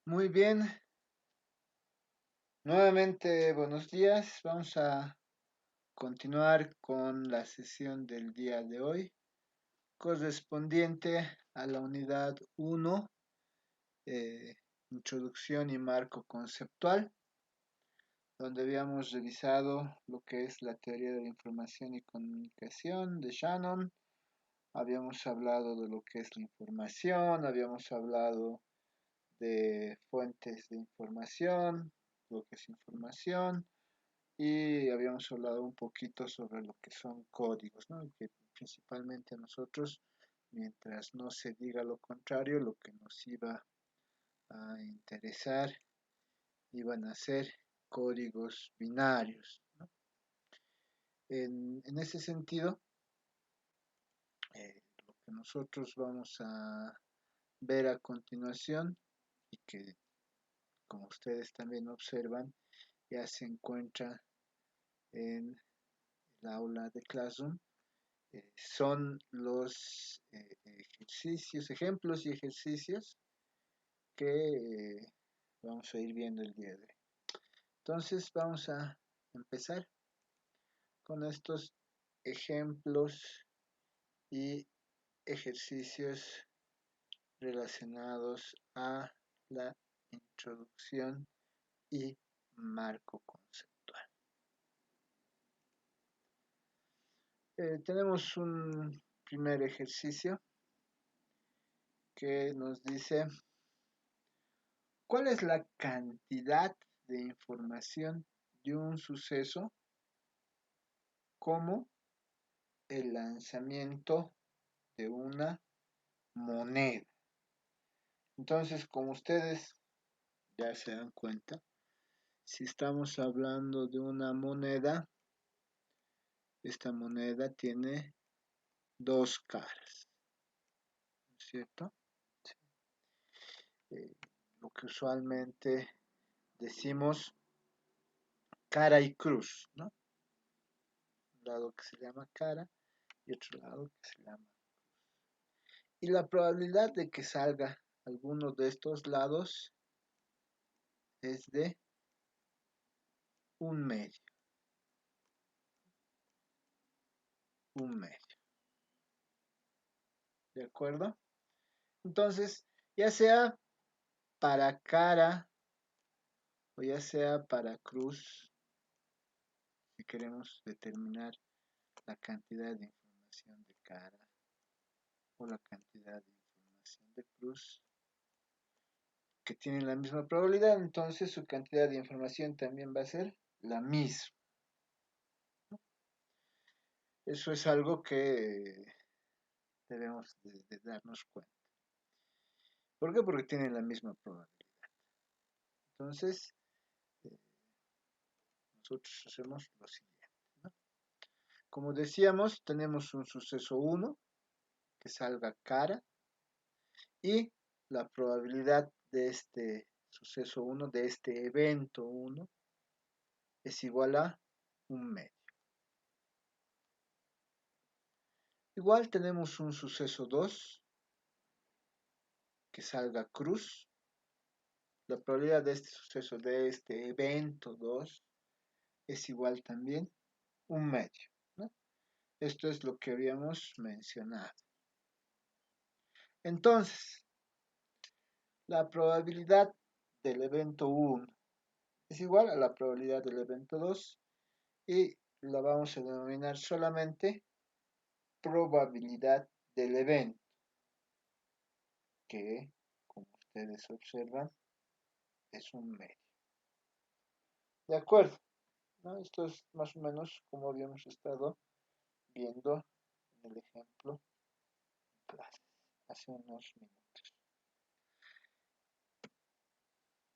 Muy bien, nuevamente buenos días. Vamos a continuar con la sesión del día de hoy, correspondiente a la unidad 1, eh, Introducción y Marco Conceptual, donde habíamos revisado lo que es la teoría de la información y comunicación de Shannon. Habíamos hablado de lo que es la información, habíamos hablado de fuentes de información, lo que es información, y habíamos hablado un poquito sobre lo que son códigos, ¿no? Que principalmente a nosotros, mientras no se diga lo contrario, lo que nos iba a interesar iban a ser códigos binarios, ¿no? En ese sentido, lo que nosotros vamos a ver a continuación y que, como ustedes también observan, ya se encuentra en el aula de Classroom, son los ejercicios, ejemplos y ejercicios que vamos a ir viendo el día de hoy. Entonces vamos a empezar con estos ejemplos y ejercicios relacionados a la introducción y marco conceptual. Tenemos un primer ejercicio que nos dice: ¿cuál es la cantidad de información de un suceso como el lanzamiento de una moneda? Entonces, como ustedes ya se dan cuenta, si estamos hablando de una moneda, esta moneda tiene dos caras, ¿no es cierto? Sí. Eh, lo que usualmente decimos cara y cruz, ¿no? Un lado que se llama cara y otro lado que se llama. Y la probabilidad de que salga alguno de estos lados es de un medio, un medio, ¿de acuerdo? Entonces, ya sea para cara o ya sea para cruz, si queremos determinar la cantidad de información de cara o la cantidad de información de cruz, que tienen la misma probabilidad, entonces su cantidad de información también va a ser la misma. Eso es algo que debemos de darnos cuenta. ¿Por qué? Porque tienen la misma probabilidad. Entonces, eh, nosotros hacemos lo siguiente, ¿no? Como decíamos, tenemos un suceso 1 que salga cara y la probabilidad de este suceso 1, de este evento 1, es igual a un medio. Igual tenemos un suceso 2 que salga cruz. La probabilidad de este suceso, de este evento 2, es igual también un medio, ¿no? Esto es lo que habíamos mencionado. Entonces, la probabilidad del evento 1 es igual a la probabilidad del evento 2 y la vamos a denominar solamente probabilidad del evento, que, como ustedes observan, es un medio. ¿De acuerdo? ¿No? Esto es más o menos como habíamos estado viendo en el ejemplo de clases hace unos minutos.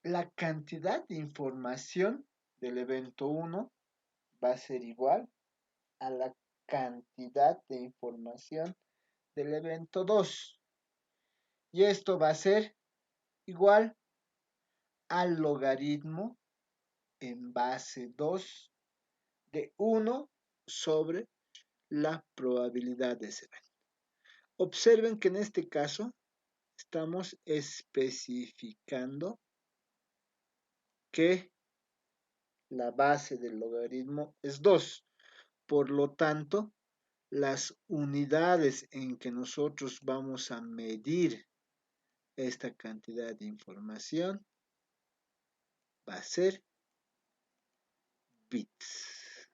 La cantidad de información del evento 1 va a ser igual a la cantidad de información del evento 2. Y esto va a ser igual al logaritmo en base 2 de 1 sobre la probabilidad de ese evento. Observen que en este caso estamos especificando que la base del logaritmo es 2. Por lo tanto, las unidades en que nosotros vamos a medir esta cantidad de información va a ser bits,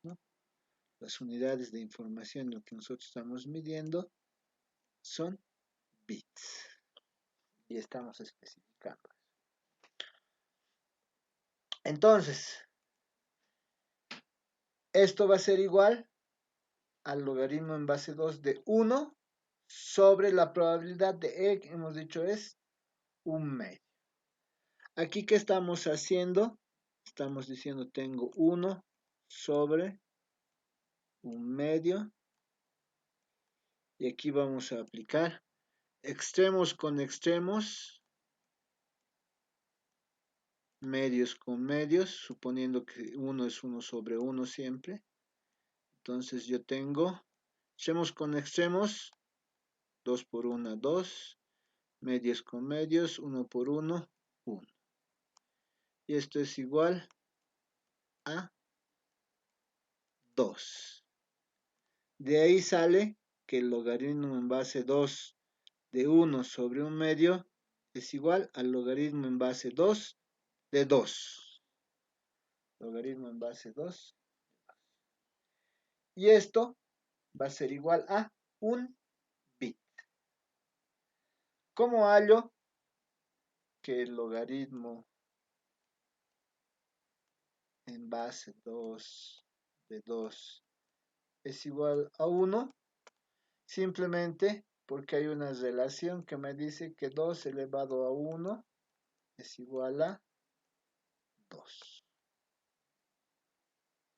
¿no? Las unidades de información en lo que nosotros estamos midiendo son bits y estamos especificando. Entonces, esto va a ser igual al logaritmo en base 2 de 1 sobre la probabilidad de E, que hemos dicho es 1/2. Aquí, ¿qué estamos haciendo? Estamos diciendo tengo 1 sobre 1/2 y aquí vamos a aplicar extremos con extremos, medios con medios, suponiendo que 1 es 1 sobre 1 siempre. Entonces yo tengo extremos con extremos, 2 por 1, 2, medios con medios, 1 por 1, 1. Y esto es igual a 2. De ahí sale que el logaritmo en base 2 de 1 sobre 1/2 es igual al logaritmo en base 2 de 2. Logaritmo en base 2. Y esto va a ser igual a 1 bit. ¿Cómo hallo que el logaritmo en base 2 de 2 es igual a 1? Simplemente porque hay una relación que me dice que 2 elevado a 1 es igual a 2,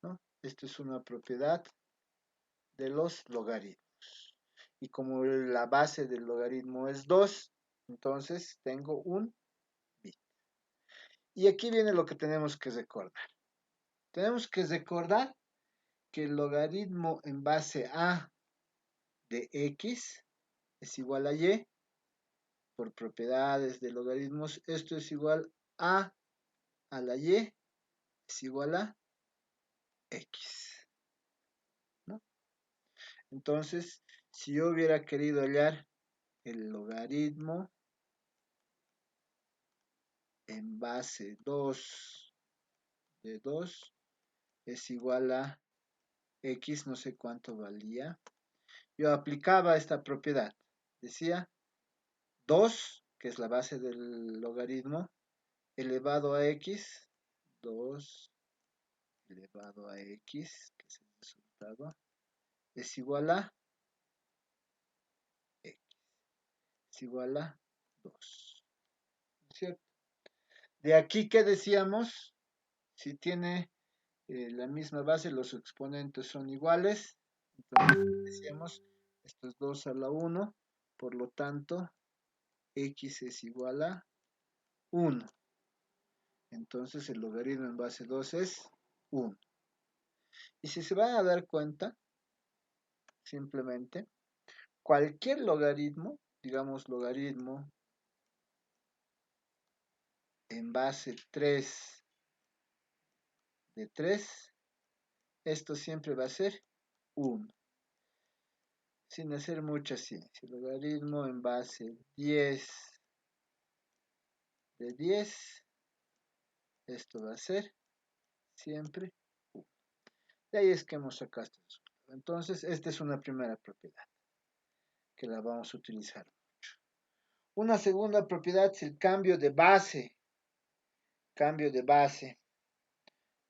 ¿no? Esto es una propiedad de los logaritmos. Y como la base del logaritmo es 2, entonces tengo un bit. Y aquí viene lo que tenemos que recordar. Tenemos que recordar que el logaritmo en base a de x es igual a y. Por propiedades de logaritmos, esto es igual a la y es igual a x, ¿no? Entonces, si yo hubiera querido hallar el logaritmo en base 2 de 2 es igual a x, no sé cuánto valía, yo aplicaba esta propiedad. Decía 2, que es la base del logaritmo, elevado a x, 2 elevado a x, que es el resultado, es igual a x, es igual a 2. ¿Cierto? De aquí, ¿qué decíamos? Si tiene la misma base, los exponentes son iguales. Entonces decíamos, esto es 2 a la 1, por lo tanto, x es igual a 1. Entonces el logaritmo en base 2 es 1. Y si se van a dar cuenta, simplemente, cualquier logaritmo, digamos logaritmo en base 3 de 3, esto siempre va a ser 1. Sin hacer mucha ciencia. Logaritmo en base 10 de 10, esto va a ser siempre 1. De ahí es que hemos sacado este resultado. Entonces, esta es una primera propiedad que la vamos a utilizar mucho. Una segunda propiedad es el cambio de base. Cambio de base,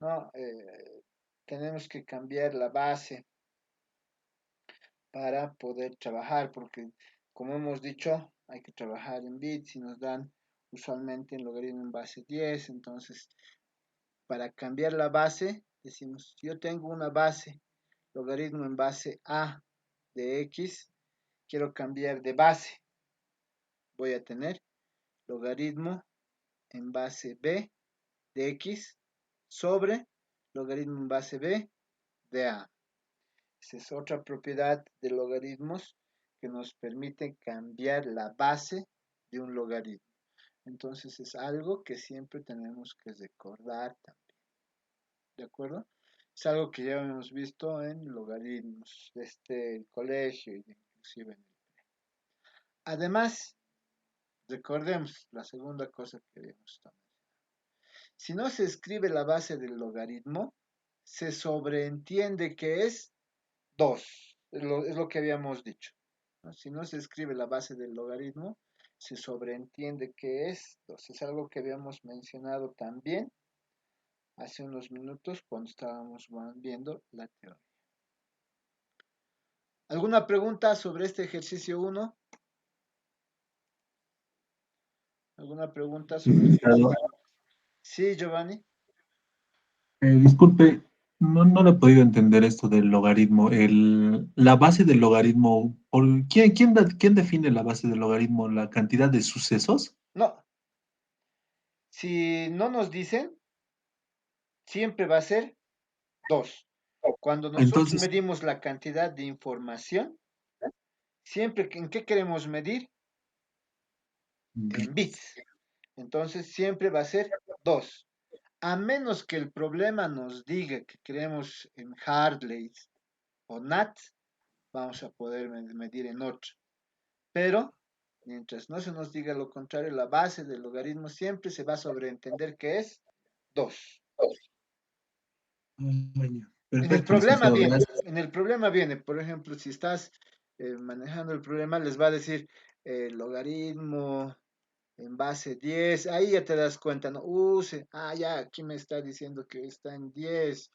¿no? Tenemos que cambiar la base para poder trabajar, porque como hemos dicho, hay que trabajar en bits y nos dan usualmente en logaritmo en base 10. Entonces, para cambiar la base, decimos, yo tengo una base, logaritmo en base a de x, quiero cambiar de base, voy a tener logaritmo en base b de x sobre logaritmo en base b de a. Esa es otra propiedad de logaritmos que nos permite cambiar la base de un logaritmo. Entonces es algo que siempre tenemos que recordar también. ¿De acuerdo? Es algo que ya hemos visto en logaritmos desde el colegio y inclusive en el... Además, recordemos la segunda cosa que habíamos tomado. Si no se escribe la base del logaritmo, se sobreentiende que es 2. Es lo que habíamos dicho, ¿no? Si no se escribe la base del logaritmo, se sobreentiende que es 2. Es algo que habíamos mencionado también hace unos minutos cuando estábamos viendo la teoría. ¿Alguna pregunta sobre este ejercicio 1? ¿Alguna pregunta Sí, sobre el licenciado. ejercicio? Sí, Giovanni. Disculpe, no le he podido entender esto del logaritmo. La base del logaritmo, ¿quién define la base del logaritmo? ¿La cantidad de sucesos? No, si no nos dicen, siempre va a ser 2. Cuando nosotros Entonces, medimos la cantidad de información, siempre, ¿en qué queremos medir? En bits. Entonces siempre va a ser 2. A menos que el problema nos diga que queremos en Hartley o NAT, vamos a poder medir en otro. Pero mientras no se nos diga lo contrario, la base del logaritmo siempre se va a sobreentender que es 2. En el perfecto, problema licenciado, viene, gracias. en el problema viene, por ejemplo, si estás manejando el problema, les va a decir logaritmo en base 10, ahí ya te das cuenta, no use, ya, aquí me está diciendo que está en 10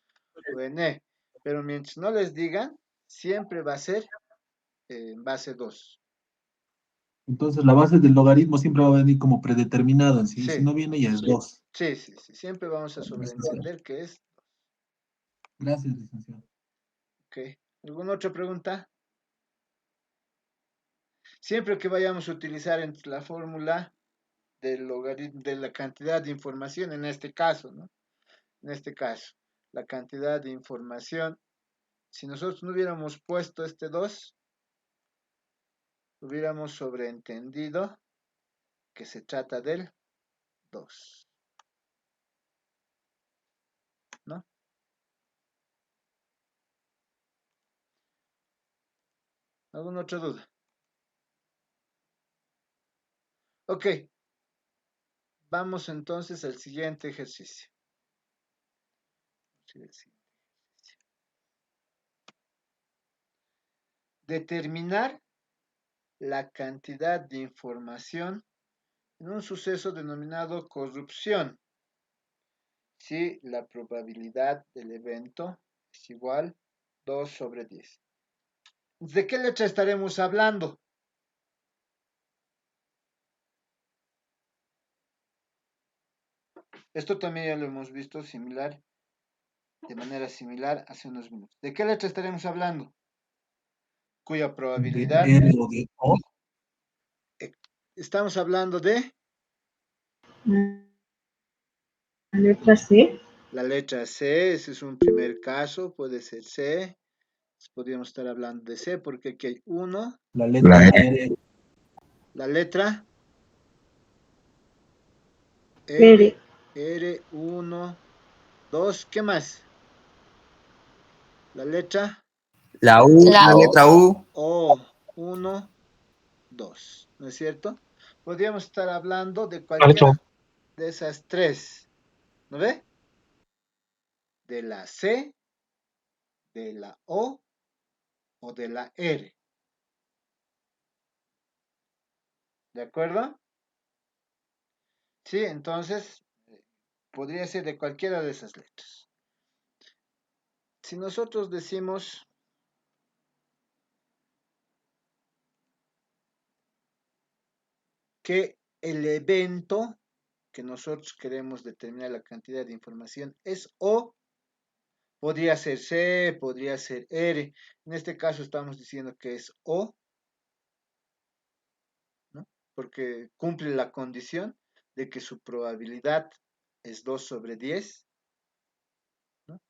o en E, pero mientras no les digan, siempre va a ser en base 2. Entonces, la base del logaritmo siempre va a venir como predeterminado en sí, y si Sí, no viene ya es 2. sí, sí, sí, siempre vamos a Licenciado. sobreentender que es, Gracias, licenciado. ok. ¿Alguna otra pregunta? Siempre que vayamos a utilizar entre la fórmula del logaritmo, de la cantidad de información, en este caso, ¿no? En este caso, la cantidad de información, si nosotros no hubiéramos puesto este 2, hubiéramos sobreentendido que se trata del 2, ¿no? ¿Alguna otra duda? Ok, vamos entonces al siguiente ejercicio. Determinar la cantidad de información en un suceso denominado corrupción, si la probabilidad del evento es igual 2 sobre 10. ¿De qué letra estaremos hablando? Esto también ya lo hemos visto similar, de manera similar hace unos minutos. ¿De qué letra estaremos hablando? Cuya De probabilidad, R o de O, eh, estamos hablando de La letra C. la letra C, ese es un primer caso, puede ser C, podríamos estar hablando de C porque aquí hay 1, la letra R, la letra R. R, R, 1, 2, ¿qué más? La letra La letra U. O, 1, 2, ¿no es cierto? Podríamos estar hablando de Correcto. cualquiera de esas tres, ¿no ve? De la C, de la o de la R, ¿de acuerdo? Sí, entonces podría ser de cualquiera de esas letras. Si nosotros decimos que el evento que nosotros queremos determinar la cantidad de información es O, podría ser C, podría ser R. En este caso estamos diciendo que es O, ¿no? Porque cumple la condición de que su probabilidad es 2 sobre 10, ¿no?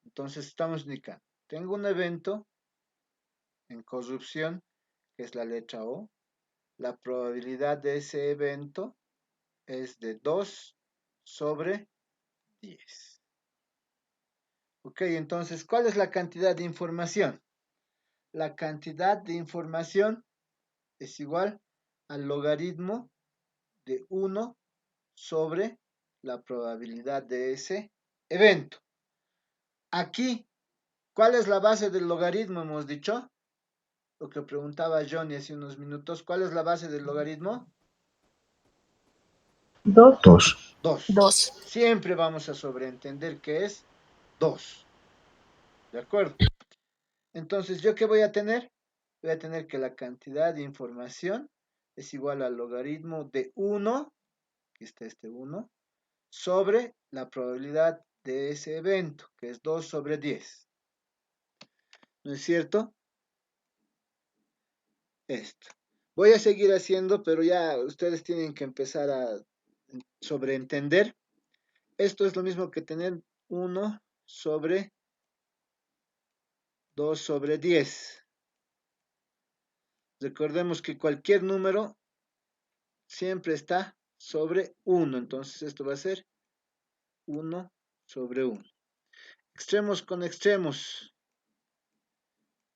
Entonces estamos indicando, tengo un evento en corrupción, que es la letra O, la probabilidad de ese evento es de 2 sobre 10. Ok, entonces, ¿cuál es la cantidad de información? La cantidad de información es igual al logaritmo de 1 sobre la probabilidad de ese evento. Aquí, ¿cuál es la base del logaritmo? Hemos dicho, lo que preguntaba Johnny hace unos minutos, ¿cuál es la base del logaritmo? 2. 2. 2. 2. Siempre vamos a sobreentender que es 2. ¿De acuerdo? Entonces, ¿yo qué voy a tener? Voy a tener que la cantidad de información es igual al logaritmo de 1, aquí está este 1, sobre la probabilidad de ese evento, que es 2 sobre 10. ¿No es cierto? Esto. Voy a seguir haciendo, pero ya ustedes tienen que empezar a sobreentender. Esto es lo mismo que tener 1 sobre 2 sobre 10. Recordemos que cualquier número siempre está sobre 1. Entonces esto va a ser 1 sobre 1. Extremos con extremos.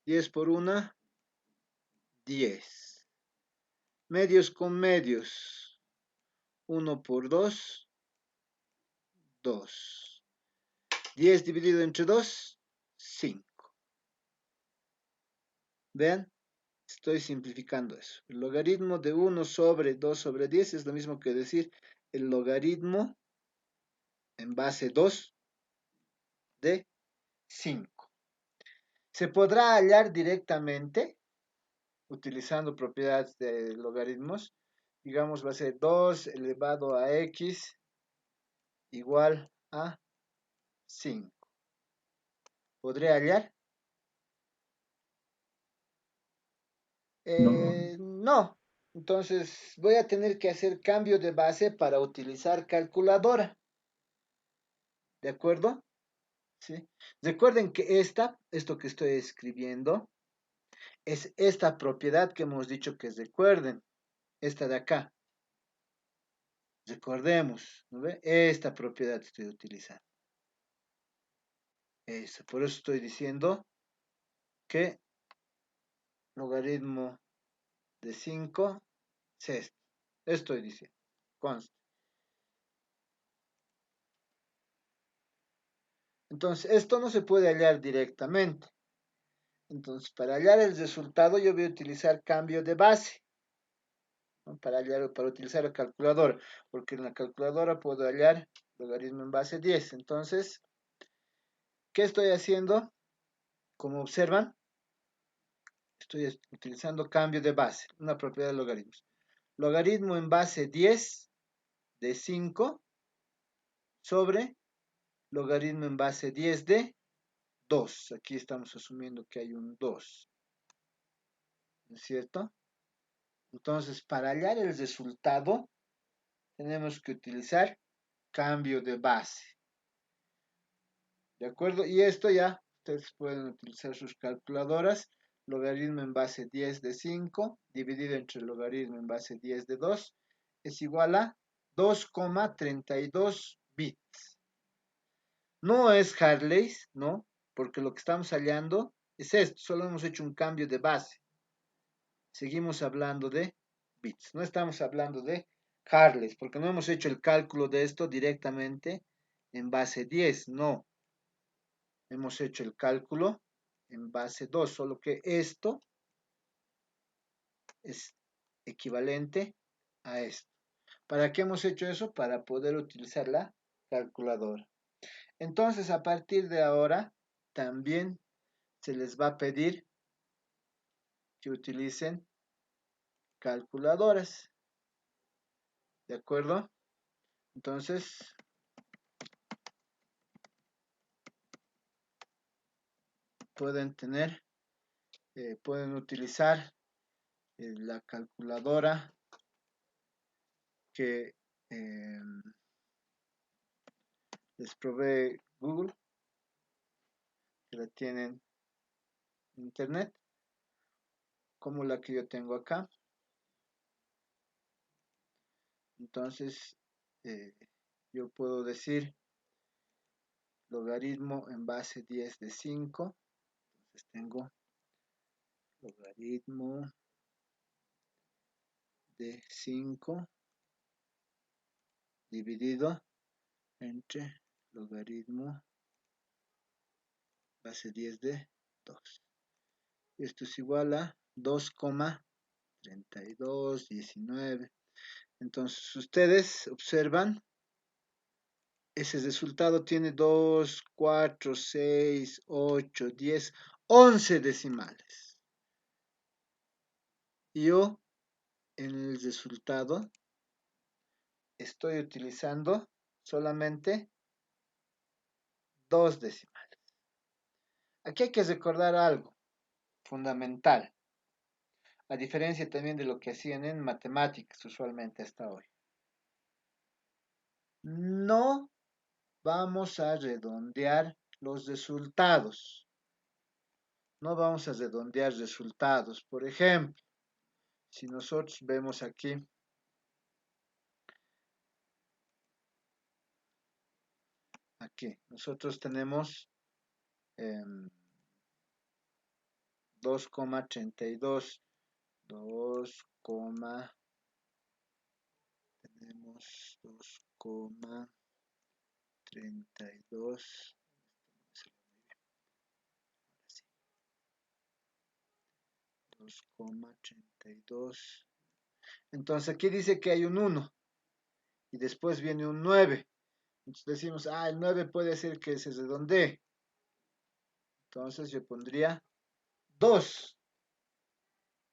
10 por 1, 10. Medios con medios. 1 por 2, 2. 10 dividido entre 2, 5. Vean, estoy simplificando eso. El logaritmo de 1 sobre 2 sobre 10 es lo mismo que decir el logaritmo en base 2 de 5. Se podrá hallar directamente utilizando propiedades de logaritmos. Digamos, va a ser 2 elevado a x igual a 5. ¿Podré hallar? No. Entonces voy a tener que hacer cambio de base para utilizar calculadora. ¿De acuerdo? ¿Sí? Recuerden que esto que estoy escribiendo, es esta propiedad que hemos dicho que recuerden. Esta de acá. Recordemos, ¿no ve? Esta propiedad estoy utilizando. Por eso estoy diciendo que logaritmo de 5 es esto. Estoy diciendo. Conste. Entonces, esto no se puede hallar directamente. Entonces, para hallar el resultado, yo voy a utilizar cambio de base, ¿no? Para utilizar la calculadora, porque en la calculadora puedo hallar logaritmo en base 10. Entonces, ¿qué estoy haciendo? Como observan, estoy utilizando cambio de base, una propiedad de logaritmos. Logaritmo en base 10 de 5 sobre logaritmo en base 10 de 2. Aquí estamos asumiendo que hay un 2. ¿No es cierto? Entonces, para hallar el resultado, tenemos que utilizar cambio de base. ¿De acuerdo? Y esto ya, ustedes pueden utilizar sus calculadoras. Logaritmo en base 10 de 5 dividido entre logaritmo en base 10 de 2 es igual a 2,32 bits. No es Hartley's, ¿no? Porque lo que estamos hallando es esto. Solo hemos hecho un cambio de base. Seguimos hablando de bits. No estamos hablando de Hartley's, porque no hemos hecho el cálculo de esto directamente en base 10. No. Hemos hecho el cálculo en base 2, solo que esto es equivalente a esto. ¿Para qué hemos hecho eso? Para poder utilizar la calculadora. Entonces, a partir de ahora, también se les va a pedir que utilicen calculadoras. ¿De acuerdo? Entonces, pueden utilizar la calculadora que les provee Google, que la tienen en internet, como la que yo tengo acá. Entonces, yo puedo decir logaritmo en base 10 de 5. Entonces tengo logaritmo de 5 dividido entre logaritmo base 10 de 2. Esto es igual a 2,3219. Entonces ustedes observan, ese resultado tiene 2, 4, 6, 8, 10, 11 decimales. Yo en el resultado estoy utilizando solamente 2 decimales. Aquí hay que recordar algo fundamental, a diferencia también de lo que hacían en matemáticas usualmente hasta hoy. No vamos a redondear los resultados. No vamos a redondear resultados. Por ejemplo, si nosotros vemos aquí, nosotros tenemos 2,32, tenemos 2,32, 2,32. Entonces aquí dice que hay un 1 y después viene un 9. Entonces decimos, el 9 puede ser que se redondee. Entonces yo pondría 2,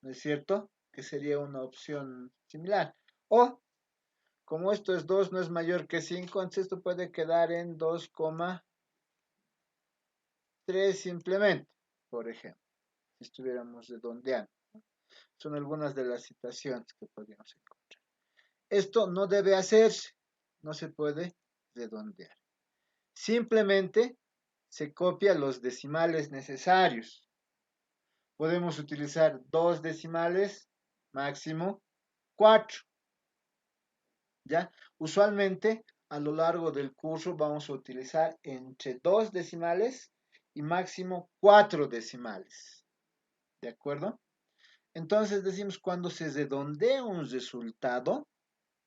¿no es cierto? Que sería una opción similar. O, como esto es 2, no es mayor que 5, entonces esto puede quedar en 2,3 simplemente, por ejemplo, si estuviéramos redondeando. Son algunas de las situaciones que podríamos encontrar. Esto no debe hacerse, no se puede redondear. Simplemente se copia los decimales necesarios. Podemos utilizar 2 decimales, máximo 4. ¿Ya? Usualmente a lo largo del curso vamos a utilizar entre 2 decimales y máximo 4 decimales. ¿De acuerdo? Entonces decimos, cuando se redondea un resultado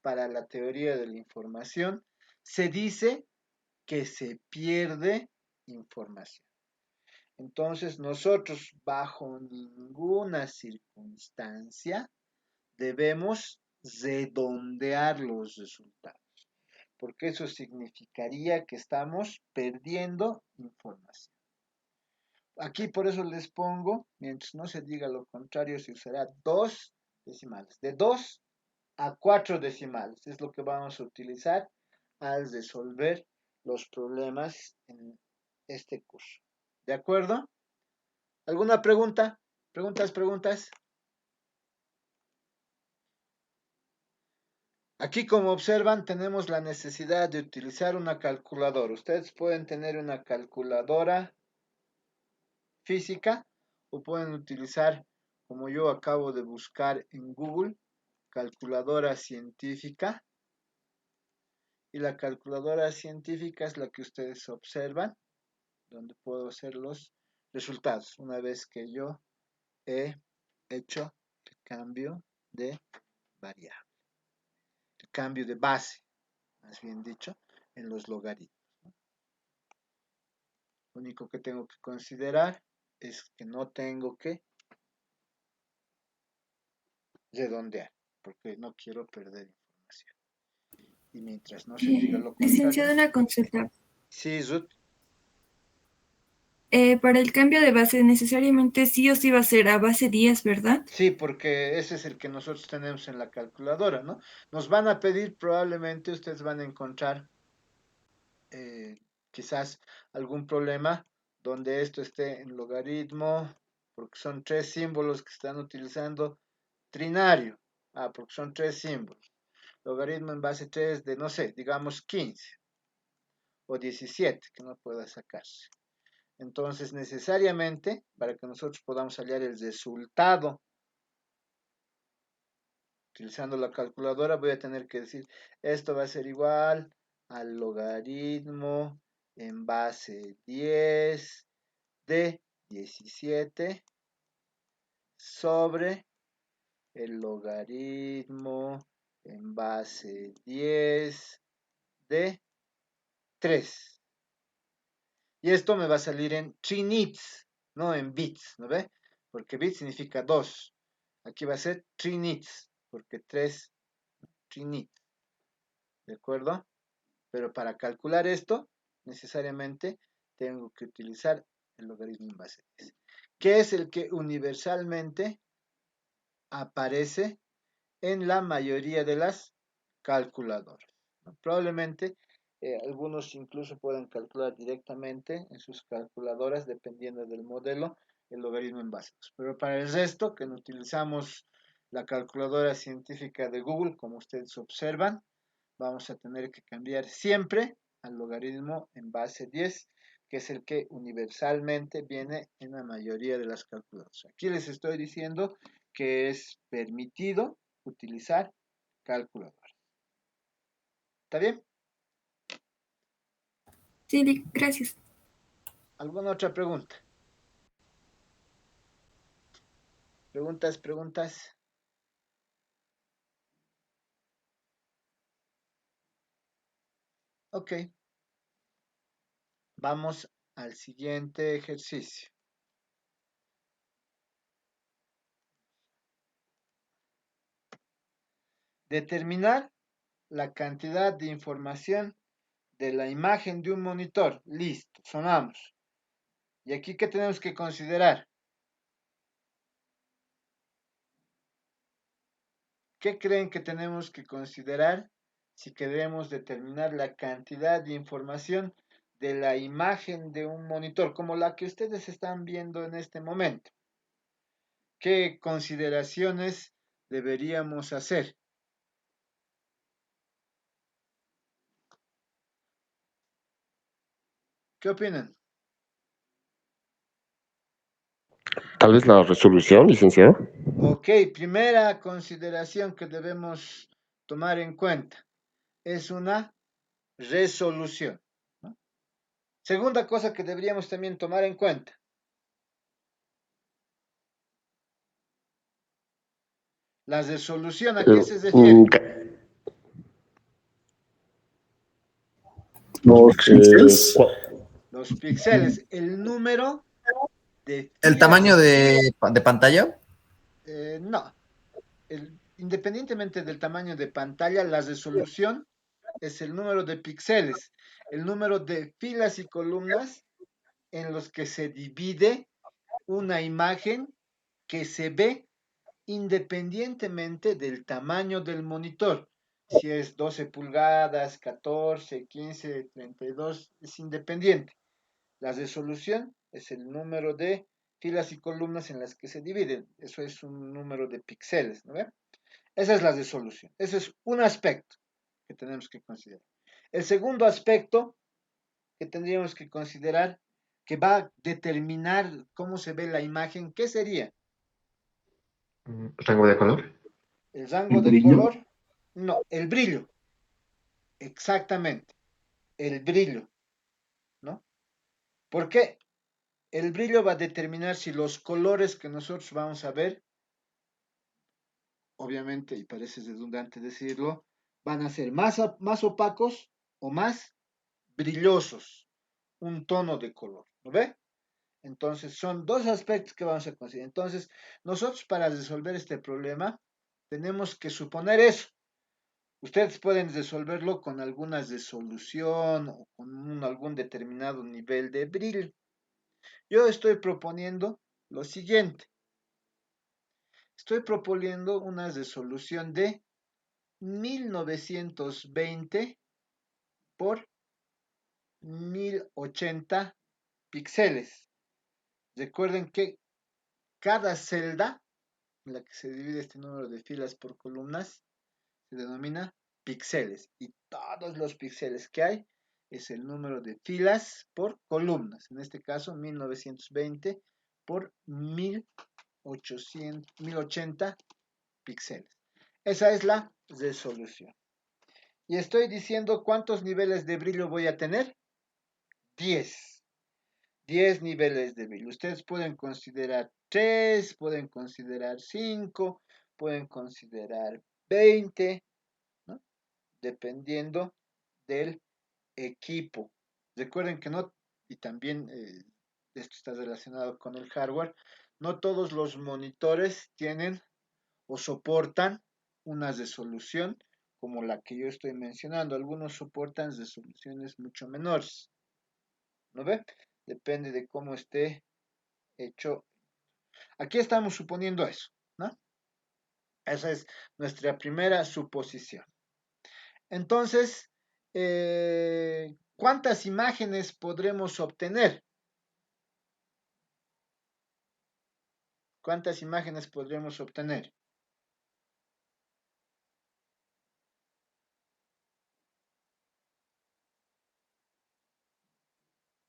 para la teoría de la información, se dice que se pierde información. Entonces nosotros bajo ninguna circunstancia debemos redondear los resultados, porque eso significaría que estamos perdiendo información. Aquí por eso les pongo, mientras no se diga lo contrario, se usará 2 decimales. De 2 a 4 decimales es lo que vamos a utilizar al resolver los problemas en este curso. ¿De acuerdo? ¿Alguna pregunta? ¿Preguntas? Aquí, como observan, tenemos la necesidad de utilizar una calculadora. Ustedes pueden tener una calculadora física o pueden utilizar, como yo acabo de buscar en Google, calculadora científica. Y la calculadora científica es la que ustedes observan, donde puedo hacer los resultados, una vez que yo he hecho el cambio de variable, el cambio de base, más bien dicho, en los logaritmos. Lo único que tengo que considerar es que no tengo que redondear, porque no quiero perder información. Y mientras no se diga lo Licenciado, contrario. una consulta. Sí, Ruth. Para el cambio de base, necesariamente sí o sí va a ser a base 10, ¿verdad? Sí, porque ese es el que nosotros tenemos en la calculadora, ¿no? Nos van a pedir, probablemente ustedes van a encontrar quizás algún problema donde esto esté en logaritmo, porque son 3 símbolos que están utilizando trinario. Porque son 3 símbolos. Logaritmo en base 3 de, no sé, digamos 15 o 17, que no pueda sacarse. Entonces, necesariamente, para que nosotros podamos hallar el resultado utilizando la calculadora voy a tener que decir, esto va a ser igual al logaritmo en base 10 de 17 sobre el logaritmo en base 10 de 3. Y esto me va a salir en trinits, no en bits, ¿no ve? Porque bits significa 2. Aquí va a ser trinits, porque 3 trinits. ¿De acuerdo? Pero para calcular esto, necesariamente tengo que utilizar el logaritmo en base 10, que es el que universalmente aparece en la mayoría de las calculadoras, ¿no? Probablemente algunos incluso pueden calcular directamente en sus calculadoras, dependiendo del modelo, el logaritmo en base 2. Pero para el resto, que no utilizamos la calculadora científica de Google, como ustedes observan, vamos a tener que cambiar siempre al logaritmo en base 10, que es el que universalmente viene en la mayoría de las calculadoras. Aquí les estoy diciendo que es permitido utilizar calculadora. ¿Está bien? Sí, gracias. ¿Alguna otra pregunta? ¿Preguntas? Ok. Vamos al siguiente ejercicio. Determinar la cantidad de información de la imagen de un monitor. Listo, sonamos. ¿Y aquí qué tenemos que considerar? ¿Qué creen que tenemos que considerar si queremos determinar la cantidad de información de la imagen de un monitor, como la que ustedes están viendo en este momento? ¿Qué consideraciones deberíamos hacer? ¿Qué opinan? Tal vez la resolución, licenciado. Ok, primera consideración que debemos tomar en cuenta es una resolución, ¿no? Segunda cosa que deberíamos también tomar en cuenta. La resolución, ¿a qué se refiere? Los píxeles. Los píxeles, el número de ¿El filas. tamaño de pantalla? No, independientemente del tamaño de pantalla, la resolución es el número de píxeles, el número de filas y columnas en los que se divide una imagen que se ve independientemente del tamaño del monitor. Si es 12 pulgadas, 14, 15, 32, es independiente. La resolución es el número de filas y columnas en las que se dividen. Eso es un número de píxeles, ¿no ve? Esa es la resolución. Ese es un aspecto que tenemos que considerar. El segundo aspecto que tendríamos que considerar, que va a determinar cómo se ve la imagen, ¿qué sería? ¿Rango de color? ¿El rango ¿El de brillo? color? No, el brillo. Exactamente, el brillo, ¿no? ¿Por qué? El brillo va a determinar si los colores que nosotros vamos a ver, obviamente, y parece redundante decirlo, van a ser más opacos o más brillosos, un tono de color, ¿no ve? Entonces, son dos aspectos que vamos a considerar. Entonces, nosotros para resolver este problema, tenemos que suponer eso. Ustedes pueden resolverlo con alguna resolución o con algún determinado nivel de brillo. Yo estoy proponiendo lo siguiente. Estoy proponiendo una resolución de 1920 por 1080 píxeles. Recuerden que cada celda en la que se divide este número de filas por columnas se denomina píxeles. Y todos los píxeles que hay es el número de filas por columnas. En este caso, 1920 por 1080 píxeles. Esa es la resolución. Y estoy diciendo cuántos niveles de brillo voy a tener. 10. 10 niveles de brillo. Ustedes pueden considerar 3, pueden considerar 5, pueden considerar 20, ¿no? Dependiendo del equipo. Recuerden que no, y también esto está relacionado con el hardware, no todos los monitores tienen o soportan una resolución como la que yo estoy mencionando. Algunos soportan resoluciones mucho menores. ¿No ve? Depende de cómo esté hecho. Aquí estamos suponiendo eso, ¿no? Esa es nuestra primera suposición. Entonces, ¿cuántas imágenes podremos obtener? ¿Cuántas imágenes podremos obtener?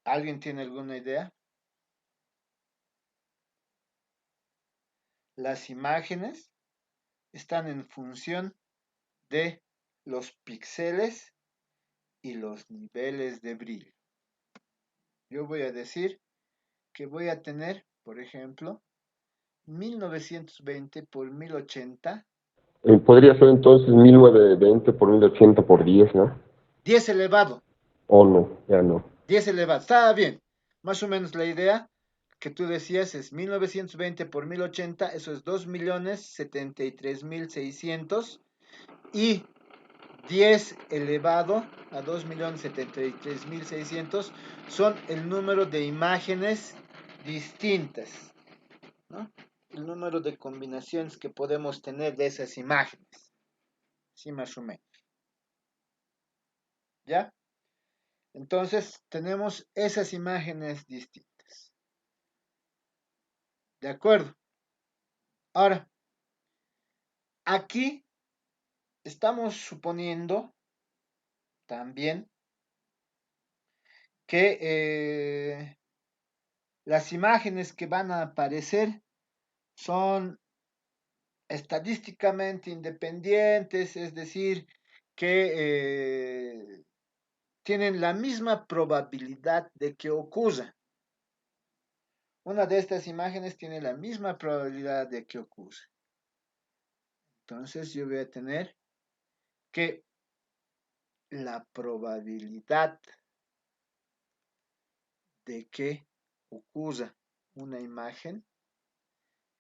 ¿Alguien tiene alguna idea? Las imágenes están en función de los píxeles y los niveles de brillo. Yo voy a decir que voy a tener, por ejemplo, 1920 por 1080. Podría ser entonces 1920 por 1080 por 10, ¿no? 10 elevado. O no, ya no. 10 elevado. Está bien. Más o menos la idea que tú decías es 1920 por 1080. Eso es 2.073.600. Y 10 elevado a 2.073.600 son el número de imágenes distintas, ¿no? El número de combinaciones que podemos tener de esas imágenes. Sí, más o menos. ¿Ya? Entonces, tenemos esas imágenes distintas. ¿De acuerdo? Ahora, aquí estamos suponiendo también que las imágenes que van a aparecer son estadísticamente independientes, es decir, que tienen la misma probabilidad de que ocurra. Una de estas imágenes tiene la misma probabilidad de que ocurra. Entonces yo voy a tener que la probabilidad de que ocurra una imagen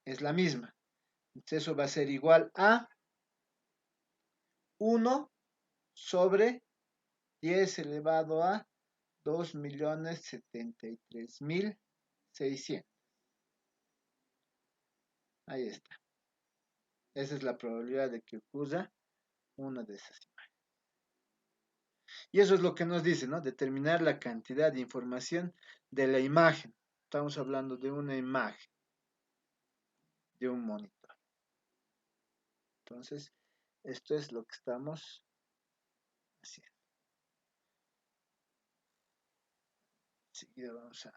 es la misma. Entonces eso va a ser igual a 1 sobre 10 elevado a 2.073.600. Ahí está. Esa es la probabilidad de que ocurra una de esas imágenes. Y eso es lo que nos dice, ¿no? Determinar la cantidad de información de la imagen. Estamos hablando de una imagen, de un monitor. Entonces, esto es lo que estamos haciendo. Enseguida vamos a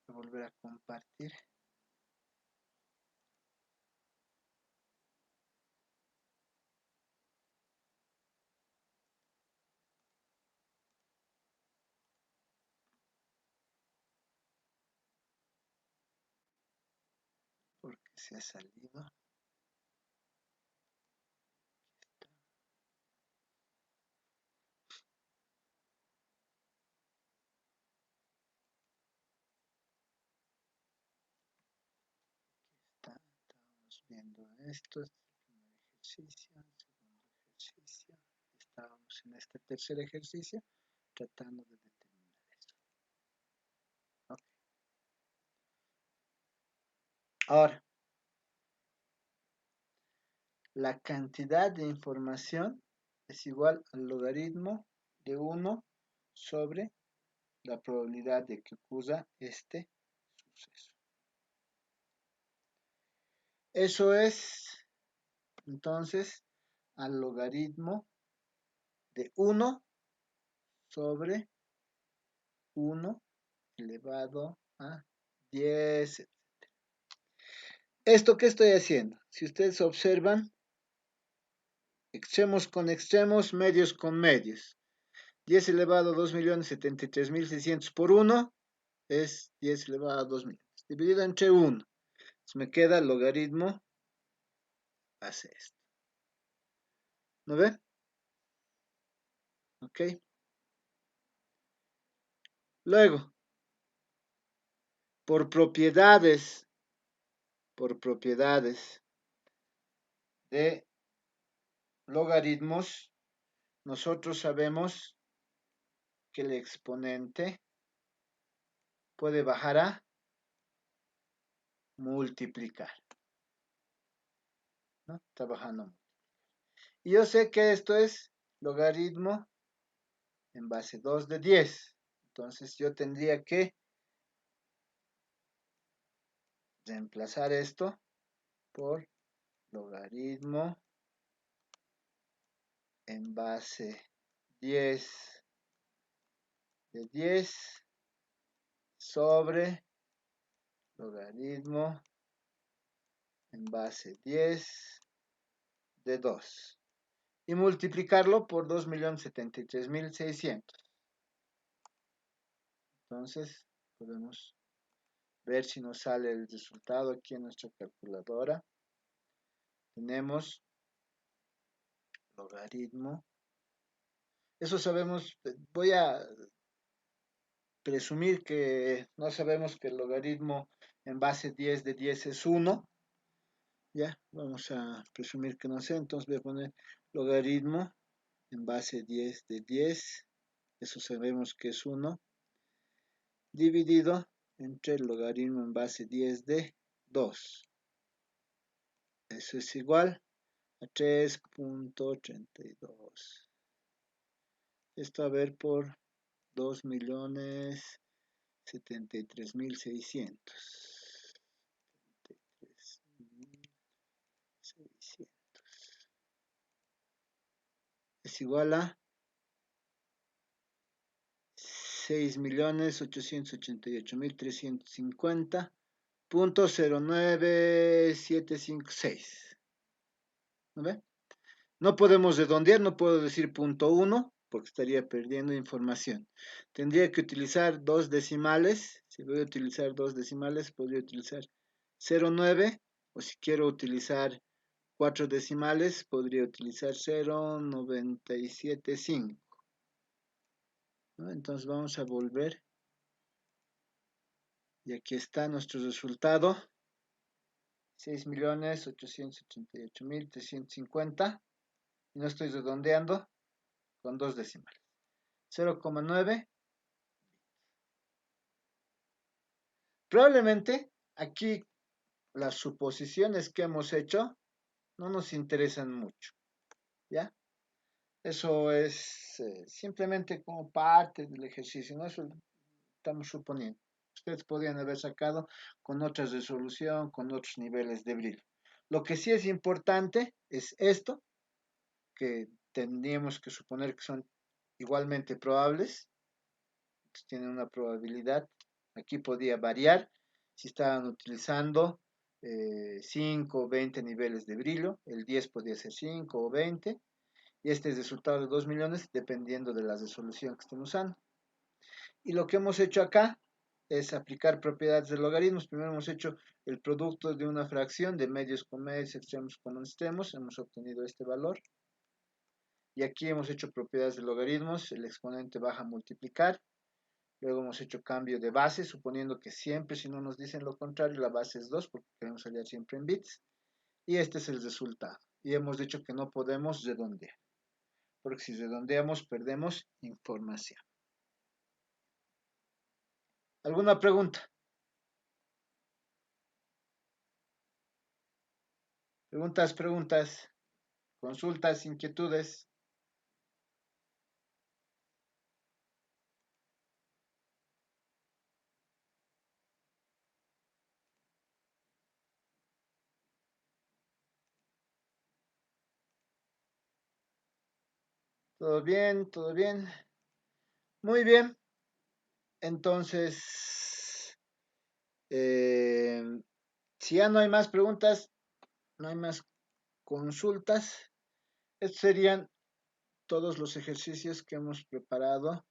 volver a compartir. Porque se ha salido. Estamos viendo esto, es el primer ejercicio, el segundo ejercicio. Estábamos en este tercer ejercicio tratando de determinar esto. Okay. Ahora, la cantidad de información es igual al logaritmo de 1 sobre la probabilidad de que ocurra este suceso. Eso es, entonces, al logaritmo de 1 sobre 1 elevado a 10. ¿Esto qué estoy haciendo? Si ustedes observan, extremos con extremos, medios con medios. 10 elevado a 2.073.600 por 1 es 10 elevado a 2 millones. Dividido entre 1. Entonces me queda el logaritmo, hace esto. ¿No ve? Ok. Luego, por propiedades de logaritmos, nosotros sabemos que el exponente puede bajar a multiplicar, ¿no? Está bajando. Y yo sé que esto es logaritmo en base 2 de 10. Entonces yo tendría que reemplazar esto por logaritmo en base 10 de 10 sobre logaritmo en base 10 de 2 y multiplicarlo por 2.073.600. Entonces podemos ver si nos sale el resultado aquí en nuestra calculadora. Tenemos logaritmo. Eso sabemos, voy a presumir que no sabemos que el logaritmo en base 10 de 10 es 1. Ya, vamos a presumir que no sé, entonces voy a poner logaritmo en base 10 de 10, eso sabemos que es 1, dividido entre el logaritmo en base 10 de 2. Eso es igual a 3.32. Esto a ver por 2.073.600. Es igual a 6.888.350.09756. ¿No ve? No podemos redondear, no puedo decir punto 1 porque estaría perdiendo información. Tendría que utilizar dos decimales. Si voy a utilizar dos decimales, podría utilizar 0,9 o si quiero utilizar 4 decimales, podría utilizar 0,975. ¿No? Entonces vamos a volver. Y aquí está nuestro resultado. 6.888.350. Y no estoy redondeando con dos decimales. 0,9. Probablemente aquí las suposiciones que hemos hecho no nos interesan mucho. ¿Ya? Eso es simplemente como parte del ejercicio, ¿no? Eso estamos suponiendo. Ustedes podrían haber sacado con otra resolución, con otros niveles de brillo. Lo que sí es importante es esto, que tendríamos que suponer que son igualmente probables. Tienen una probabilidad. Aquí podía variar si estaban utilizando 5 o 20 niveles de brillo. El 10 podía ser 5 o 20. Y este es el resultado de 2 millones dependiendo de la resolución que estén usando. Y lo que hemos hecho acá es aplicar propiedades de logaritmos. Primero hemos hecho el producto de una fracción de medios con medios, extremos con extremos. Hemos obtenido este valor. Y aquí hemos hecho propiedades de logaritmos. El exponente baja a multiplicar. Luego hemos hecho cambio de base, suponiendo que siempre, si no nos dicen lo contrario, la base es 2, porque queremos hallar siempre en bits. Y este es el resultado. Y hemos dicho que no podemos redondear, porque si redondeamos perdemos información. ¿Alguna pregunta? Preguntas, consultas, inquietudes. ¿Todo bien? ¿Todo bien? Muy bien. Entonces, si ya no hay más preguntas, no hay más consultas, Estos serían todos los ejercicios que hemos preparado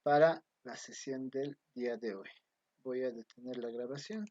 para la sesión del día de hoy. Voy a detener la grabación.